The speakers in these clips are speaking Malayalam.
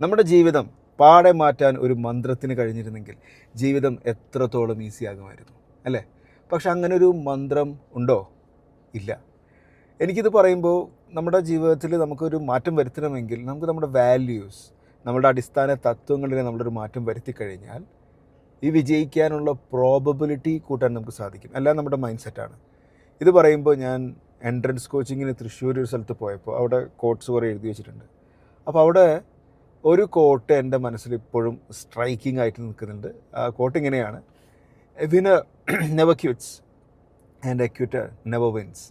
നമ്മുടെ ജീവിതം പാടെ മാറ്റാൻ ഒരു മന്ത്രത്തിന് കഴിഞ്ഞിരുന്നെങ്കിൽ ജീവിതം എത്രത്തോളം ഈസി ആകുമായിരുന്നു അല്ലേ? പക്ഷെ അങ്ങനെ ഒരു മന്ത്രം ഉണ്ടോ? ഇല്ല. എനിക്കിത് പറയുമ്പോൾ നമ്മുടെ ജീവിതത്തിൽ നമുക്കൊരു മാറ്റം വരുത്തണമെങ്കിൽ നമുക്ക് നമ്മുടെ വാല്യൂസ്, നമ്മുടെ അടിസ്ഥാന തത്വങ്ങളിൽ നമ്മളൊരു മാറ്റം വരുത്തി കഴിഞ്ഞാൽ ഈ വിജയിക്കാനുള്ള പ്രോബബിലിറ്റി കൂട്ടാൻ നമുക്ക് സാധിക്കും. എല്ലാം നമ്മുടെ മൈൻഡ് സെറ്റാണ്. ഇത് പറയുമ്പോൾ ഞാൻ എൻട്രൻസ് കോച്ചിങ്ങിന് തൃശ്ശൂർ ഒരു സ്ഥലത്ത് പോയപ്പോൾ അവിടെ കോട്ട്സ് കുറേ എഴുതി വെച്ചിട്ടുണ്ട്. അപ്പോൾ അവിടെ ഒരു കോട്ട് എൻ്റെ മനസ്സിൽ ഇപ്പോഴും സ്ട്രൈക്കിംഗ് ആയിട്ട് നിൽക്കുന്നുണ്ട്. ആ കോട്ട് ഇങ്ങനെയാണ്: a winner never quits and a quitter never wins.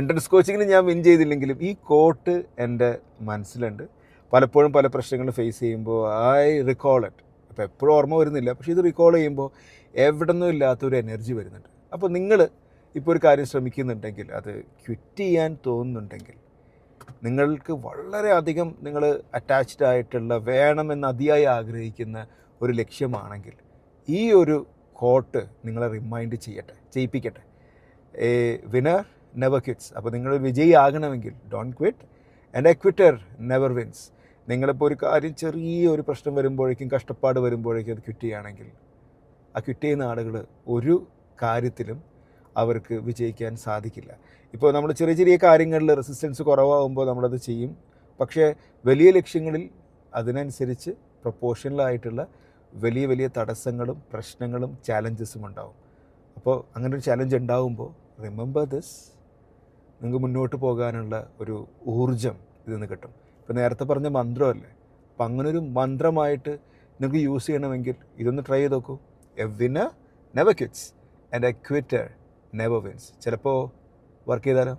Entrance കോച്ചിങ്ങിന് ഞാൻ വിൻ ചെയ്തില്ലെങ്കിലും ഈ കോട്ട് എൻ്റെ മനസ്സിലുണ്ട്. പലപ്പോഴും പല പ്രശ്നങ്ങൾ ഫേസ് ചെയ്യുമ്പോൾ ഐ റിക്കോൾ ഇറ്റ്. അപ്പോൾ എപ്പോഴും ഓർമ്മ വരുന്നില്ല, പക്ഷേ ഇത് റിക്കോൾ ചെയ്യുമ്പോൾ എവിടെ നിന്നും ഇല്ലാത്തൊരു എനർജി വരുന്നുണ്ട്. അപ്പോൾ നിങ്ങൾ ഇപ്പോൾ ഒരു കാര്യം ശ്രമിക്കുന്നുണ്ടെങ്കിൽ, അത് ക്വിറ്റ് ചെയ്യാൻ തോന്നുന്നുണ്ടെങ്കിൽ, നിങ്ങൾക്ക് വളരെയധികം നിങ്ങൾ അറ്റാച്ച്ഡ് ആയിട്ടുള്ള, വേണമെന്ന് അതിയായി ആഗ്രഹിക്കുന്ന ഒരു ലക്ഷ്യമാണെങ്കിൽ ഈ ഒരു കോട്ട് നിങ്ങളെ റിമൈൻഡ് ചെയ്യിപ്പിക്കട്ടെ. A winner never quits. അപ്പോൾ നിങ്ങൾ വിജയി ആകണമെങ്കിൽ don't quit and a quitter never wins. നിങ്ങളിപ്പോൾ ഒരു കാര്യം, ചെറിയൊരു പ്രശ്നം വരുമ്പോഴേക്കും, കഷ്ടപ്പാട് വരുമ്പോഴേക്കും അത് ക്വിറ്റ് ചെയ്യുകയാണെങ്കിൽ, ആ ക്വിറ്റ് ചെയ്യുന്ന ആളുകൾ ഒരു കാര്യത്തിലും അവർക്ക് വിജയിക്കാൻ സാധിക്കില്ല. ഇപ്പോൾ നമ്മൾ ചെറിയ ചെറിയ കാര്യങ്ങളിൽ റെസിസ്റ്റൻസ് കുറവാകുമ്പോൾ നമ്മളത് ചെയ്യും. പക്ഷേ വലിയ ലക്ഷ്യങ്ങളിൽ അതിനനുസരിച്ച് പ്രൊപ്പോർഷണലായിട്ടുള്ള വലിയ വലിയ തടസ്സങ്ങളും പ്രശ്നങ്ങളും ചാലഞ്ചസും ഉണ്ടാവും. അപ്പോൾ അങ്ങനെ ഒരു ചാലഞ്ച് ഉണ്ടാകുമ്പോൾ റിമെമ്പർ ദിസ്, നിങ്ങൾക്ക് മുന്നോട്ട് പോകാനുള്ള ഒരു ഊർജം ഇതിൽ നിന്ന് കിട്ടും. ഇപ്പോൾ നേരത്തെ പറഞ്ഞ മന്ത്രമല്ലേ, അപ്പം അങ്ങനൊരു മന്ത്രമായിട്ട് നിങ്ങൾക്ക് യൂസ് ചെയ്യണമെങ്കിൽ ഇതൊന്ന് ട്രൈ ചെയ്ത് നോക്കൂ. A winner never quits and a quitter never wins. ചിലപ്പോൾ വർക്ക് ചെയ്താലോ?